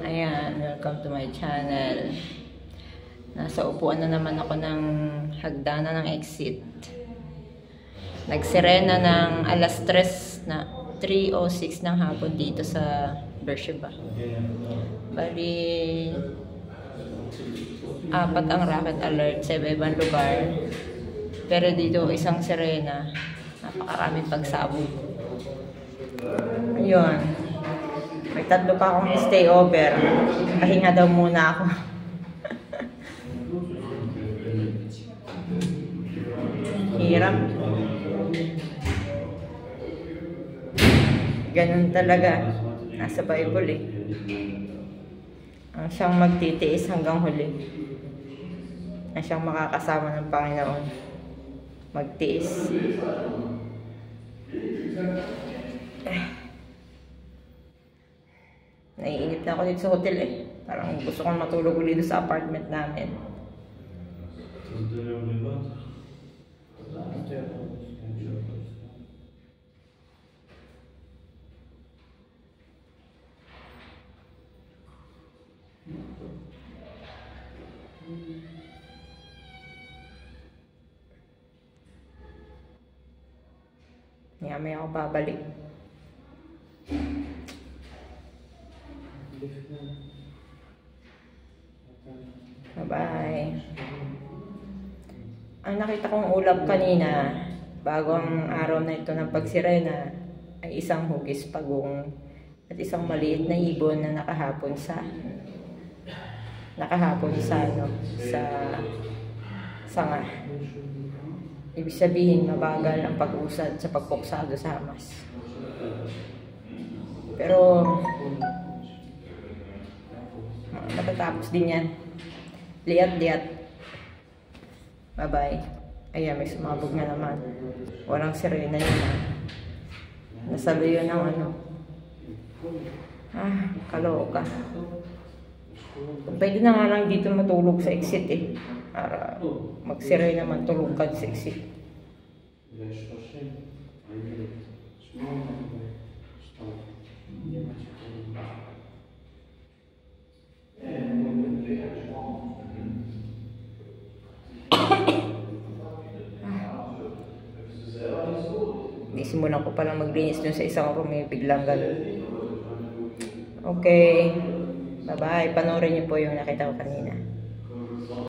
Ayan, welcome to my channel. Nasa upuan na naman ako ng hagdanan ng exit. Nagsirena ng alas 3 na 3:06 ng hapon dito sa Beersheba. Bali, 4 ang rocket alert sa iba-ibang lugar. Pero dito isang sirena. Napakaraming pagsabog. Ayun. May 3 pa akong stay over. Pahinga daw muna ako. Hirap. Ganun talaga. Nasa Bible eh. Ang siyang magtitiis hanggang huli. Ang siyang makakasama ng Panginoon. Magtiis. Naiinip na ako dito sa hotel eh. Parang gusto kong matulog ulit sa apartment namin. May ako babalik. Bye-bye. Ang nakita kong ulap kanina, bago ang araw na ito ng pagsirena, ay isang hugis pagong at isang maliit na ibon na nakahapon sa sanga. Ibig sabihin, mabagal ang pag-usad sa pagpuksado sa Hamas. Pero matatapos din yan. Liat-liat. Bye-bye. Ayan, may sumabog na naman. Walang sirena yun na. Nasalo yun ng ano. Kaloka. Pwede na nga lang dito matulog sa exit eh. Para magsirena naman tulog ka sa exit. Simulan ko palang maglinis dun sa isang room, biglang ganun. Okay. Bye-bye. Panoorin niyo po yung nakita ko kanina.